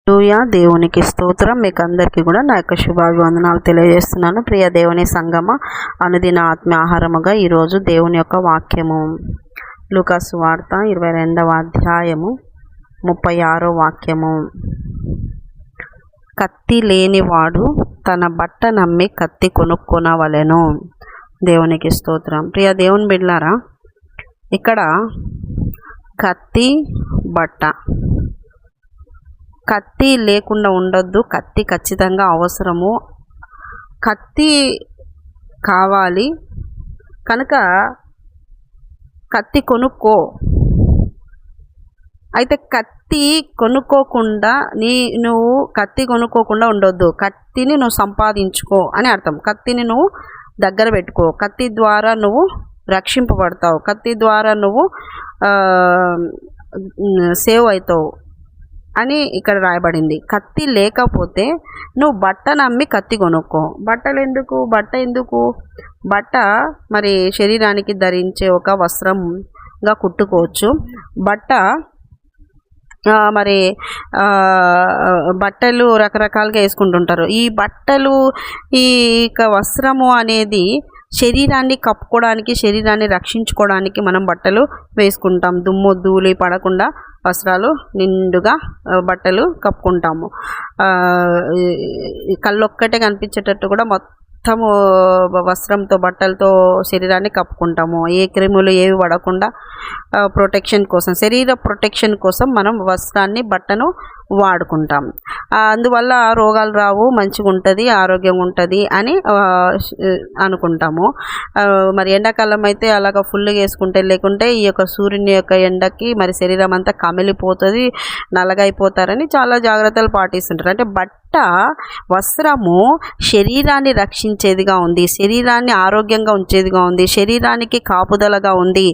హల్లెలూయా. దేవునికి స్తోత్రం. మీకు అందరికీ కూడా నా యొక్క శుభాభివందనాలు తెలియజేస్తున్నాను. ప్రియ దేవుని సంగమ, అనుదిన ఆత్మీయాహారముగా ఈరోజు దేవుని యొక్క వాక్యము లూకా సువార్త 22వ అధ్యాయము 36వ వాక్యము. కత్తి లేనివాడు తన బట్ట నమ్మి కత్తి కొనుక్కొనవలెను. దేవునికి స్తోత్రం. ప్రియ దేవుని బిడ్డలారా, ఇక్కడ కత్తి, బట్ట. కత్తి లేకుండా ఉండొద్దు. కత్తి ఖచ్చితంగా అవసరము. కత్తి కావాలి కనుక కత్తి కొనుక్కో. అయితే కత్తి కొనుక్కోకుండా నువ్వు కత్తి కొనుక్కోకుండా ఉండొద్దు. కత్తిని నువ్వు సంపాదించుకో అని అర్థం. కత్తిని నువ్వు దగ్గర పెట్టుకో. కత్తి ద్వారా నువ్వు రక్షింపబడతావు. కత్తి ద్వారా నువ్వు సేవ్ అవుతావు అని ఇక్కడ రాయబడింది. కత్తి లేకపోతే నువ్వు బట్ట నమ్మి కత్తి కొనుక్కో. బట్ట ఎందుకు? బట్ట మరి శరీరానికి ధరించే ఒక వస్త్రంగా కుట్టుకోవచ్చు. బట్ట మరి బట్టలు రకరకాలుగా వేసుకుంటుంటారు. ఈ బట్టలు, ఈ వస్త్రము అనేది శరీరాన్ని కప్పుకోవడానికి, శరీరాన్ని రక్షించుకోవడానికి మనం బట్టలు వేసుకుంటాం. దుమ్ము ధూళి పడకుండా వస్త్రాలు నిండుగా బట్టలు కప్పుకుంటాము. కళ్ళొక్కటే కనిపించేటట్టు కూడా మొత్తము వస్త్రంతో, బట్టలతో శరీరాన్ని కప్పుకుంటాము. ఏ క్రిములు ఏవి పడకుండా ప్రొటెక్షన్ కోసం, శరీర ప్రొటెక్షన్ కోసం మనం వస్త్రాన్ని, బట్టను వాడుకుంటాం. అందువల్ల రోగాలు రావు, మంచిగా ఉంటుంది, ఆరోగ్యంగా ఉంటుంది అని అనుకుంటాము. మరి ఎండాకాలం అయితే అలాగ ఫుల్గా వేసుకుంటే, లేకుంటే ఈ యొక్క సూర్యుని యొక్క ఎండకి మరి శరీరం అంతా కమిలిపోతుంది, నల్లగైపోతారని చాలా జాగ్రత్తలు పాటిస్తుంటారు. అంటే బట్ట, వస్త్రము శరీరాన్ని రక్షించేదిగా ఉంది, శరీరాన్ని ఆరోగ్యంగా ఉంచేదిగా ఉంది, శరీరానికి కాపుదలగా ఉంది.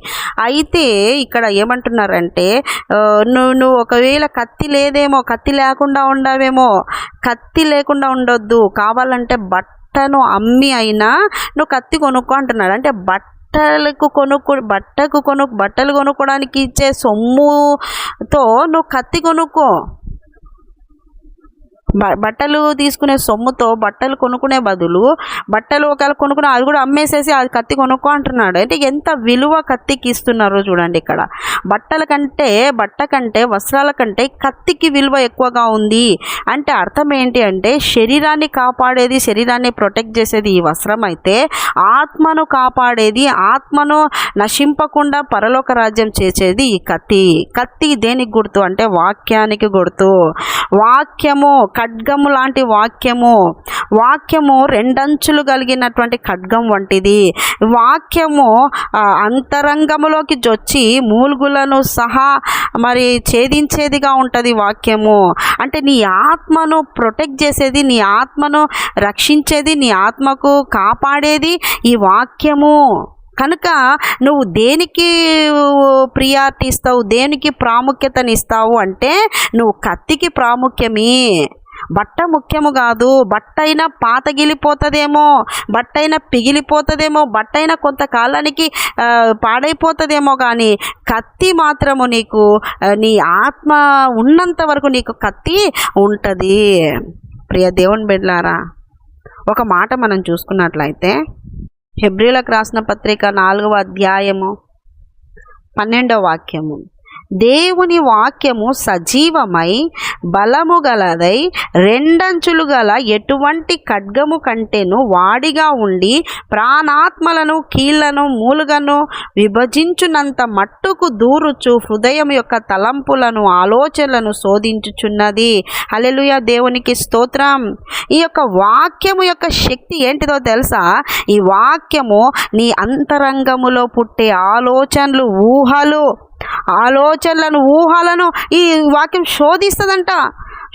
అయితే ఇక్కడ ఏమంటున్నారంటే, నువ్వు ఒకవేళ కత్తి లేదేమో, కత్తి లేకుండా ఉండవేమో. కత్తి లేకుండా ఉండొద్దు. కావాలంటే బట్టను అమ్మి అయినా నువ్వు కత్తి కొనుక్కో అంటున్నాడు. అంటే బట్టలు కొనుక్కోవడానికి ఇచ్చే సొమ్ముతో నువ్వు కత్తి కొనుక్కో. బట్టలు తీసుకునే సొమ్ముతో బట్టలు కొనుక్కునే బదులు బట్టలు ఒకవేళ కొనుక్కునే అది కూడా అమ్మేసేసి అది కత్తి కొనుక్కో అంటున్నాడు. అంటే ఎంత విలువ కత్తికి ఇస్తున్నారో చూడండి. ఇక్కడ బట్ట కంటే వస్త్రాల కంటే కత్తికి విలువ ఎక్కువగా ఉంది. అంటే అర్థం ఏంటి అంటే, శరీరాన్ని కాపాడేది, శరీరాన్ని ప్రొటెక్ట్ చేసేది ఈ వస్త్రం అయితే, ఆత్మను కాపాడేది, ఆత్మను నశింపకుండా పరలోక రాజ్యం చేసేది ఈ కత్తి. కత్తి దేనికి గుర్తు అంటే వాక్యానికి గుర్తు. వాక్యము ఖడ్గము లాంటి వాక్యము రెండంచులు కలిగినటువంటి ఖడ్గం వంటిది. వాక్యము అంతరంగములోకి జొచ్చి మూలుగులను సహా మరి ఛేదించేదిగా ఉంటుంది వాక్యము. అంటే నీ ఆత్మను ప్రొటెక్ట్ చేసేది, నీ ఆత్మను రక్షించేది, నీ ఆత్మకు కాపాడేది ఈ వాక్యము. కనుక నువ్వు దేనికి ప్రియారిటీ ఇస్తావు, దేనికి ప్రాముఖ్యతనిస్తావు అంటే నువ్వు కత్తికి ప్రాముఖ్యమే. బట్ట ముఖ్యము కాదు. బట్ట అయినా పాతగిలిపోతుందేమో, బట్ట అయినా పిగిలిపోతుందేమో, బట్ట అయినా కొంతకాలానికి పాడైపోతుందేమో, కానీ కత్తి మాత్రము నీకు, నీ ఆత్మ ఉన్నంత వరకు నీకు కత్తి ఉంటుంది. ప్రియ దేవుని బిడ్డలారా, ఒక మాట మనం చూసుకున్నట్లయితే హెబ్రీలకు రాసిన పత్రిక 4వ అధ్యాయము 12వ వాక్యము. దేవుని వాక్యము సజీవమై బలము గలదై రెండంచులు గల ఎటువంటి ఖడ్గము కంటేను వాడిగా ఉండి ప్రాణాత్మలను, కీళ్లను, మూలుగను విభజించునంత మట్టుకు దూరుచు హృదయం యొక్క తలంపులను, ఆలోచనలను శోధించుచున్నది. హల్లెలూయా. దేవునికి స్తోత్రం. ఈ యొక్క వాక్యము యొక్క శక్తి ఏంటిదో తెలుసా? ఈ వాక్యము నీ అంతరంగములో పుట్టే ఊహలను ఈ వాక్యం శోధిస్తుందంట.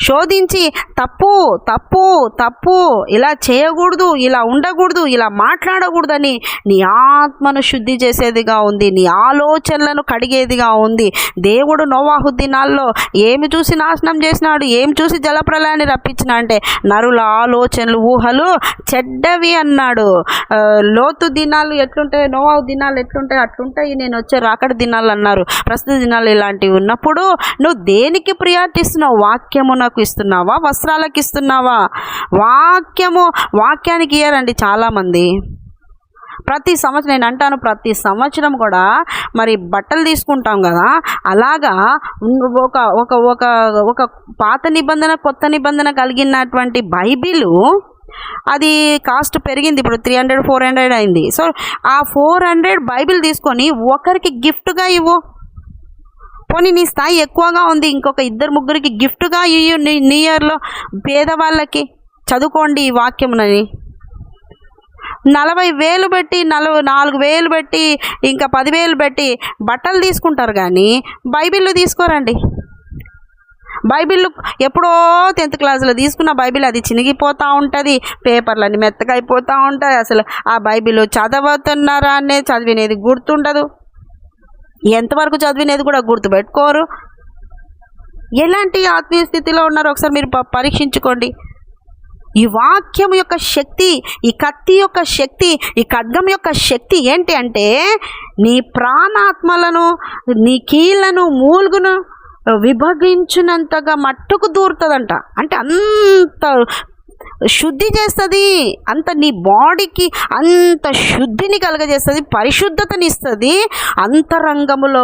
శోధించి తప్పు తప్పు తప్పు, ఇలా చేయకూడదు, ఇలా ఉండకూడదు, ఇలా మాట్లాడకూడదని నీ ఆత్మను శుద్ధి చేసేదిగా ఉంది, నీ ఆలోచనలను కడిగేదిగా ఉంది. దేవుడు నోవాహు దినాల్లో ఏమి చూసి నాశనం చేసినాడు, ఏమి చూసి జలప్రలయాన్ని రప్పించిన అంటే నరుల ఆలోచనలు, ఊహలు చెడ్డవి అన్నాడు. లోతు దినాలు ఎట్లుంటాయి, నోవాహు దినాలు ఎట్లుంటాయి అట్లుంటాయి, నేను వచ్చే రాకడ దినాలు అన్నారు. ప్రస్తుత దినాలు ఇలాంటివి ఉన్నప్పుడు నువ్వు దేనికి ప్రియారిటీ ఇస్తున్నావు? వాక్యమునకు భోజనమునకు ఇస్తున్నావా, వస్త్రాలకు ఇస్తున్నావా? వాక్యానికి ఇయ్యారండి చాలామంది. ప్రతి సంవత్సరం నేను అంటాను, ప్రతి సంవత్సరం కూడా మరి బట్టలు తీసుకుంటాం కదా, అలాగా ఒక ఒక ఒక ఒక పాత నిబంధన కొత్త నిబంధన కలిగినటువంటి బైబిలు అది కాస్ట్ పెరిగింది, ఇప్పుడు 300-400 అయింది. సో ఆ 400 బైబిల్ తీసుకొని ఒకరికి గిఫ్ట్గా ఇవ్వు. పోనీ నీ స్థాయి ఎక్కువగా ఉంది, ఇంకొక 2-3కి గిఫ్ట్గా ఇవ్వు. న్యూ ఇయర్లో పేదవాళ్ళకి చదువుకోండి ఈ వాక్యమునని. 40,000 పెట్టి 4,000 పెట్టి ఇంకా 10,000 పెట్టి బట్టలు తీసుకుంటారు కానీ బైబిల్ తీసుకోరండి. బైబిల్ ఎప్పుడో 10th క్లాస్లో తీసుకున్న బైబిల్ అది చినిగిపోతూ ఉంటుంది, పేపర్లన్నీ మెత్తగా అయిపోతూ ఉంటాయి. అసలు ఆ బైబిల్ చదవుతున్నారా అనే చదివినది గుర్తుండదు, ఎంతవరకు చదివినది కూడా గుర్తుపెట్టుకోరు. ఎలాంటి ఆత్మీయ స్థితిలో ఉన్నారో ఒకసారి మీరు పరీక్షించుకోండి. ఈ వాక్యం యొక్క శక్తి, ఈ కత్తి యొక్క శక్తి, ఈ ఖడ్గం యొక్క శక్తి ఏంటి అంటే నీ ప్రాణాత్మలను, నీ కీళ్లను, మూలుగును విభజించినంతగా మట్టుకు దూరుతుందంట. అంటే అంత శుద్ధి చేస్తుంది, అంత నీ బాడీకి అంత శుద్ధిని కలుగజేస్తుంది, పరిశుద్ధతని ఇస్తుంది. అంతరంగములో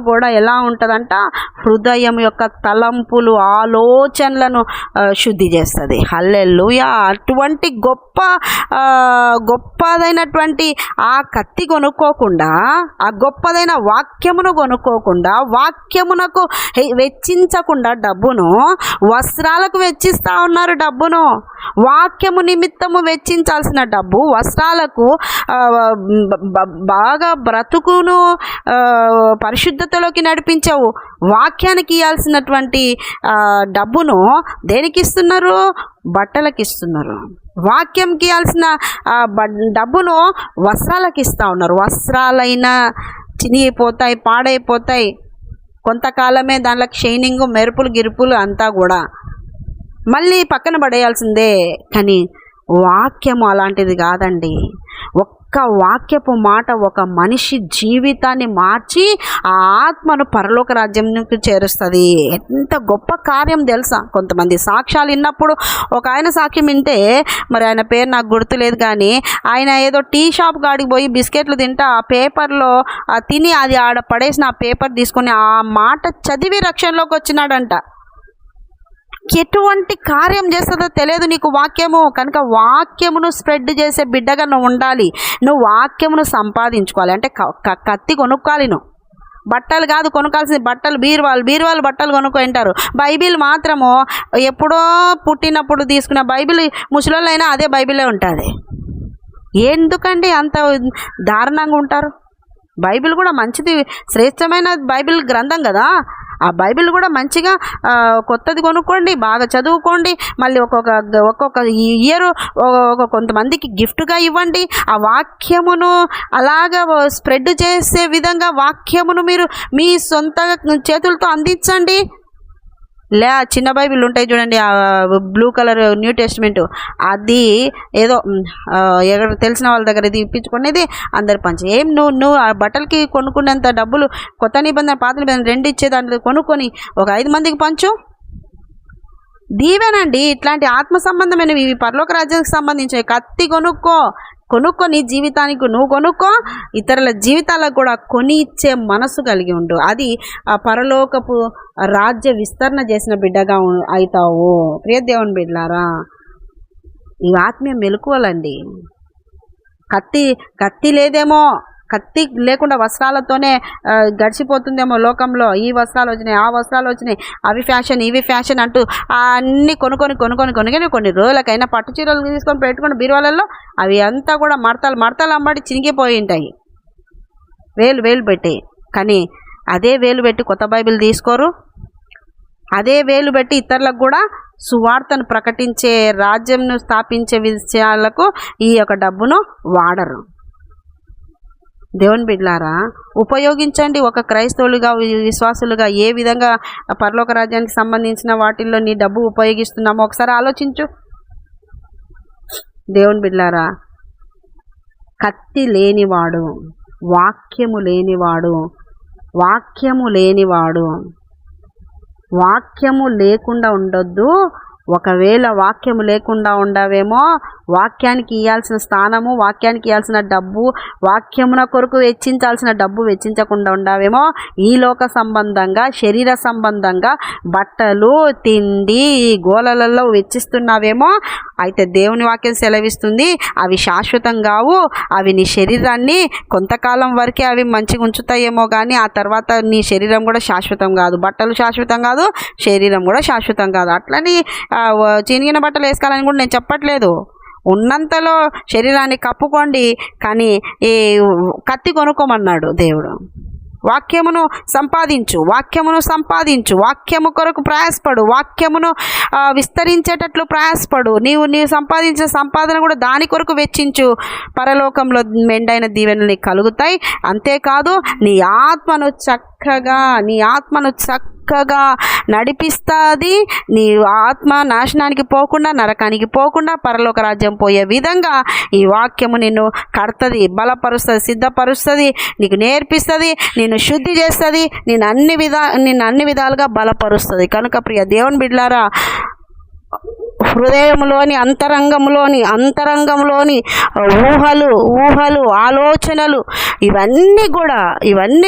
కూడా ఎలా ఉంటుందంట, హృదయం యొక్క తలంపులు, ఆలోచనలను శుద్ధి చేస్తుంది. హల్లెలూయా. అటువంటి గొప్పదైనటువంటి ఆ కత్తి కొనుక్కోకుండా, ఆ గొప్పదైన వాక్యమును కొనుక్కోకుండా, వాక్యమునకు వెచ్చించకుండా డబ్బును వస్త్రాలకు వెచ్చిస్తూ ఉన్నారు. డబ్బును వాక్యము నిమిత్తము వెచ్చించాల్సిన డబ్బు వస్త్రాలకు, బాగా బ్రతుకును పరిశుద్ధతలోకి నడిపించవు వాక్యానికి ఇవ్వాల్సినటువంటి డబ్బును దేనికి ఇస్తున్నారు? బట్టలకి ఇస్తున్నారు. వాక్యంకి ఇవ్వాల్సిన డబ్బును వస్త్రాలకు ఇస్తూ ఉన్నారు. వస్త్రాలైనా చినిగిపోతాయి, పాడైపోతాయి, కొంతకాలమే దానిలో షైనింగ్, మెరుపులు గిరుపులు అంతా కూడా మళ్ళీ పక్కన పడేయాల్సిందే. కానీ వాక్యము అలాంటిది కాదండి. ఒక్క వాక్యపు మాట ఒక మనిషి జీవితాన్ని మార్చి ఆ ఆత్మను పరలోక రాజ్యంకి చేరుస్తుంది. ఎంత గొప్ప కార్యం తెలుసా? కొంతమంది సాక్ష్యాలు విన్నప్పుడు, ఒక ఆయన సాక్ష్యం వింటే, మరి ఆయన పేరు నాకు గుర్తులేదు కానీ, ఆయన ఏదో టీ షాప్ కాడికి పోయి బిస్కెట్లు తింటా ఆ పేపర్లో తిని అది ఆడ పడేసిన ఆ పేపర్ తీసుకొని ఆ మాట చదివి రక్షణలోకి వచ్చినాడంట. ఎటువంటి కార్యం చేస్తుందో తెలియదు నీకు వాక్యము. కనుక వాక్యమును స్ప్రెడ్ చేసే బిడ్డగా నువ్వు ఉండాలి. నువ్వు వాక్యమును సంపాదించుకోవాలి. అంటే కత్తి కొనుక్కోవాలి. నువ్వు బట్టలు కాదు కొనుక్కాల్సింది, బీరువాలు బట్టలు కొనుక్కుంటారు. బైబిల్ మాత్రము ఎప్పుడో పుట్టినప్పుడు తీసుకున్న బైబిల్ ముసలోళ్ళైనా అదే బైబిలే ఉంటుంది. ఎందుకండి అంత దారుణంగా ఉంటారు? బైబిల్ కూడా మంచిది, శ్రేష్టమైన బైబిల్ గ్రంథం కదా. ఆ బైబిల్ కూడా మంచిగా కొత్తది కొనుక్కోండి, బాగా చదువుకోండి. మళ్ళీ ఒక్కొక్క ఇయర్ కొంతమందికి గిఫ్ట్గా ఇవ్వండి. ఆ వాక్యమును అలాగా స్ప్రెడ్ చేసే విధంగా వాక్యమును మీరు మీ సొంత చేతులతో అందించండి. చిన్న బైబిల్ ఉంటాయి చూడండి, ఆ బ్లూ కలర్ న్యూ టెస్ట్మెంట్, అది ఏదో ఎక్కడ తెలిసిన వాళ్ళ దగ్గర ఇది ఇప్పించుకునేది అందరు పంచి. నువ్వు ఆ బట్టలకి కొనుక్కునేంత డబ్బులు కొత్త నిబంధన పాత నిబంధన 2 ఇచ్చేదాంట్లో కొనుక్కొని ఒక 5 మందికి పంచు. దీవేనండి. ఇట్లాంటి ఆత్మ సంబంధమైనవి, ఇవి పరలోక రాజ్యానికి సంబంధించినవి. కత్తి కొనుక్కో నీ జీవితానికి నువ్వు కొనుక్కో, ఇతరుల జీవితాలకు కూడా కొని ఇచ్చే మనసు కలిగి ఉండు. అది ఆ పరలోకపు రాజ్య విస్తరణ చేసిన బిడ్డగా అవుతావు. ప్రియ దేవుని బిడ్డలారా, ఈ ఆత్మీయ మెలకువలండి. కత్తి లేదేమో, కత్తి లేకుండా వస్త్రాలతోనే గడిచిపోతుందేమో లోకంలో. ఈ వస్త్రాలు వచ్చినాయి, ఆ వస్త్రాలు వచ్చినాయి, అవి ఫ్యాషన్ ఇవి ఫ్యాషన్ అంటూ అన్నీ కొనుక్కొని కొన్ని రోజులకైనా పట్టు చీరలు తీసుకొని పెట్టుకుని బీరువాలలో అవి అంతా కూడా మడతలు అమ్మడి చినిగిపోయి ఉంటాయి. వేలు పెట్టి. కానీ అదే వేలు పెట్టి కొత్త బైబిల్ తీసుకోరు. అదే వేలు పెట్టి ఇతరులకు కూడా సువార్తను ప్రకటించే, రాజ్యంను స్థాపించే విషయాలకు ఈ యొక్క డబ్బును వాడరు. దేవుని బిడ్డలారా, ఉపయోగించండి. ఒక క్రైస్తవులుగా, విశ్వాసులుగా ఏ విధంగా పరలోక రాజ్యానికి సంబంధించిన వాటిల్లో నీ డబ్బు ఉపయోగిస్తున్నామో ఒకసారి ఆలోచించు. దేవుని బిడ్డలారా, కత్తి లేనివాడు, వాక్యము లేనివాడు వాక్యము లేకుండా ఉండొద్దు. ఒకవేళ వాక్యము లేకుండా ఉండవేమో వాక్యానికి ఇవ్వాల్సిన స్థానము, వాక్యానికి ఇవ్వాల్సిన డబ్బు, వాక్యమున కొరకు వెచ్చించాల్సిన డబ్బు వెచ్చించకుండా ఉండవేమో ఈ లోక సంబంధంగా, శరీర సంబంధంగా బట్టలు, తిండి, గోలలలో వెచ్చిస్తున్నావేమో. అయితే దేవుని వాక్యం సెలవిస్తుంది అవి శాశ్వతం కావు. అవి నీ శరీరాన్ని కొంతకాలం వరకే అవి మంచిగా ఉంచుతాయేమో కానీ ఆ తర్వాత నీ శరీరం కూడా శాశ్వతం కాదు. బట్టలు శాశ్వతం కాదు, శరీరం కూడా శాశ్వతం కాదు. అట్లని చినిగిన బట్టలు వేసుకోవాలని కూడా నేను చెప్పట్లేదు. ఉన్నంతలో శరీరాన్ని కప్పుకోండి, కానీ ఈ కత్తి కొనుక్కోమన్నాడు దేవుడు. వాక్యమును సంపాదించు, వాక్యమును సంపాదించు, వాక్యము కొరకు ప్రయాసపడు, వాక్యమును విస్తరించేటట్లు ప్రయాసపడు. నీవు సంపాదించిన సంపాదన కూడా దాని కొరకు వెచ్చించు. పరలోకంలో మెండైన దీవెనలు నీకు కలుగుతాయి. అంతేకాదు నీ ఆత్మను చక్కగా నడిపిస్తుంది. నీ ఆత్మ నాశనానికి పోకుండా, నరకానికి పోకుండా పరలోక రాజ్యం పోయే విధంగా ఈ వాక్యము నిన్ను కడుతుంది, బలపరుస్తుంది, సిద్ధపరుస్తుంది, నీకు నేర్పిస్తుంది, నిన్ను శుద్ధి చేస్తుంది, నిన్ను అన్ని విధాలుగా బలపరుస్తుంది. కనుక ప్రియ దేవుని బిడ్డలారా, హృదయంలోని అంతరంగంలోని ఊహలు ఆలోచనలు ఇవన్నీ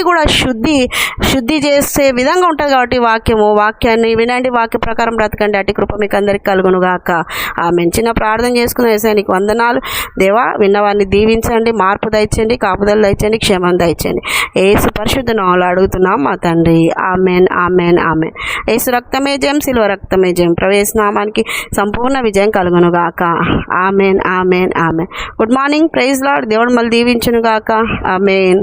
కూడా శుద్ధి చేసే విధంగా ఉంటుంది. కాబట్టి వాక్యాన్ని వినండి, వాక్య ప్రకారం బ్రతకండి. అటు కృప మీకు అందరికి కలుగును గాక. ఆమేన్. చిన్న ప్రార్థన చేసుకుని యేసయ్యా నీకు వందనాలు. దేవా, విన్నవారిని దీవించండి, మార్పు దయచండి, కాపుదల దయచండి, క్షేమం దయచండి. యేసు పరిశుద్ధ నామములో అడుగుతున్నాం మా తండ్రి. ఆమేన్, ఆమేన్, ఆమేన్. యేసు రక్తమే జయం, శిలువ రక్తమే జయం. ప్రవేశ నామానికి సంపూర్ణ విజయం కలుగును గాక. Amen, amen, amen. Good morning. Praise lord. దేవుడు మళ్ళీ దీవించును గాక. ఆమేన్.